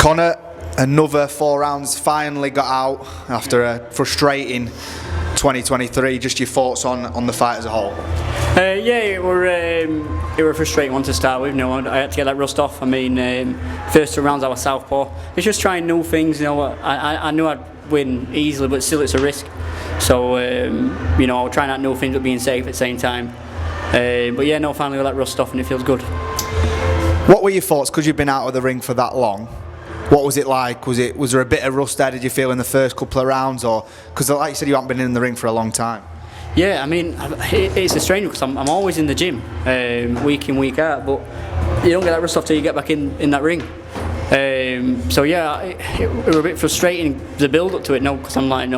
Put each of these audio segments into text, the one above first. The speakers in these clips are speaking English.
Conor, another 4 rounds, finally got out after a frustrating 2023. Just your thoughts on the fight as a whole? Yeah, it were a frustrating one to start with. You know, I had to get that rust off. I mean, first 2 rounds I was southpaw. It's just trying new things. You know, I knew I'd win easily, but still it's a risk. So you know, I was trying out new things but being safe at the same time. But yeah, no, finally got that rust off and it feels good. What were your thoughts? Because you've been out of the ring for that long. What was it like? Was there a bit of rust there? Did you feel in the first couple of rounds, or because like you said, you haven't been in the ring for a long time? Yeah, I mean, it's a strange because I'm always in the gym, week in, week out, but you don't get that rust off till you get back in that ring. So yeah, it was a bit frustrating, the build up to it, because I'm like,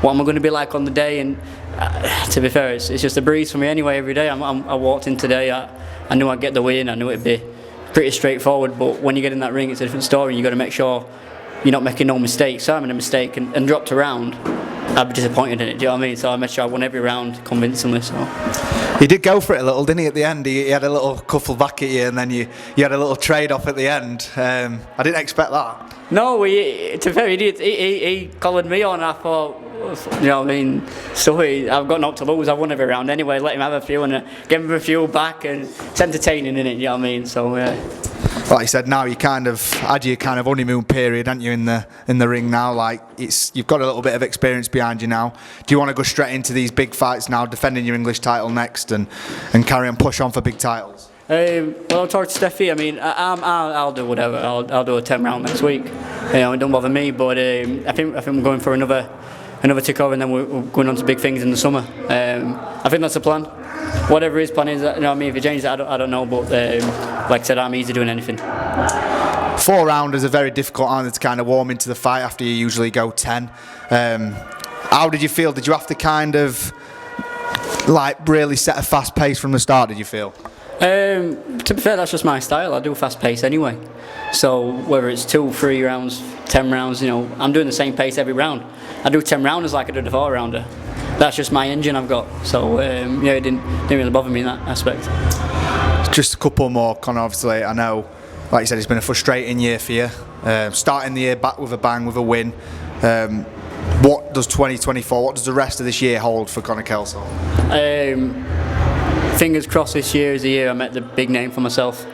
what am I going to be like on the day? And to be fair, it's just a breeze for me anyway every day. I walked in today, I knew I'd get the win, I knew it'd be pretty straightforward, but when you get in that ring it's a different story. You got to make sure you're not making no mistakes. So I made a mistake and dropped a round, I'd be disappointed in it, do you know what I mean? So I made sure I won every round convincingly. So he did go for it a little, didn't he, at the end? He had a little cuffle back at you, and then you had a little trade off at the end. I didn't expect that. No, to be fair, he did. He collared me on, and I thought, you know what I mean, so I've got naught to lose, I won every round anyway, let him have a few and give him a few back, and it's entertaining, innit, you know what I mean? So like you said, now you kind of had your kind of honeymoon period, haven't you, in the ring now? Like you've got a little bit of experience behind you now. Do you want to go straight into these big fights now, defending your English title next, and carry on, push on for big titles? Well, I'll talk to Steffi. I mean, I'll do whatever. I'll do a 10 round next week. You know, it don't bother me. But I think we're going for another takeover, and then we're going on to big things in the summer. I think that's the plan. Whatever his plan is, you know what I mean, if he changes it, I don't know. But like I said, I'm easy doing anything. 4 rounders are very difficult, aren't they, to kind of warm into the fight after you usually go 10. How did you feel? Did you have to kind of like really set a fast pace from the start? Did you feel? To be fair, that's just my style. I do fast pace anyway. So whether it's 2, 3 rounds, 10 rounds, you know, I'm doing the same pace every round. I do 10 rounders like I do the 4 rounder. That's just my engine I've got. So yeah, it didn't really bother me in that aspect. Just a couple more, Conor. Obviously, I know, like you said, it's been a frustrating year for you. Starting the year back with a bang, with a win. What does 2024? What does the rest of this year hold for Conor Kelsall? Fingers crossed this year is the year I met the big name for myself.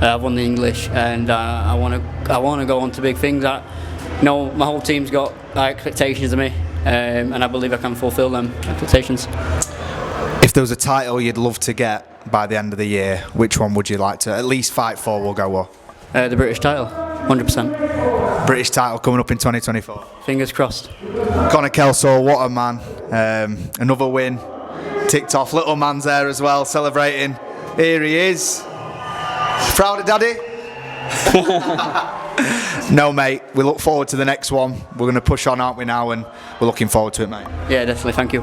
I've won the English, and I want to go on to big things. You know, my whole team's got high expectations of me, and I believe I can fulfil them expectations. If there was a title you'd love to get by the end of the year, which one would you like to at least fight for? We'll go what? The British title, 100%. British title coming up in 2024. Fingers crossed. Conor Kelsall, what a man! Another win. Ticked off. Little man's there as well, celebrating. Here he is. Proud of Daddy? No, mate. We look forward to the next one. We're going to push on, aren't we, now? And we're looking forward to it, mate. Yeah, definitely. Thank you.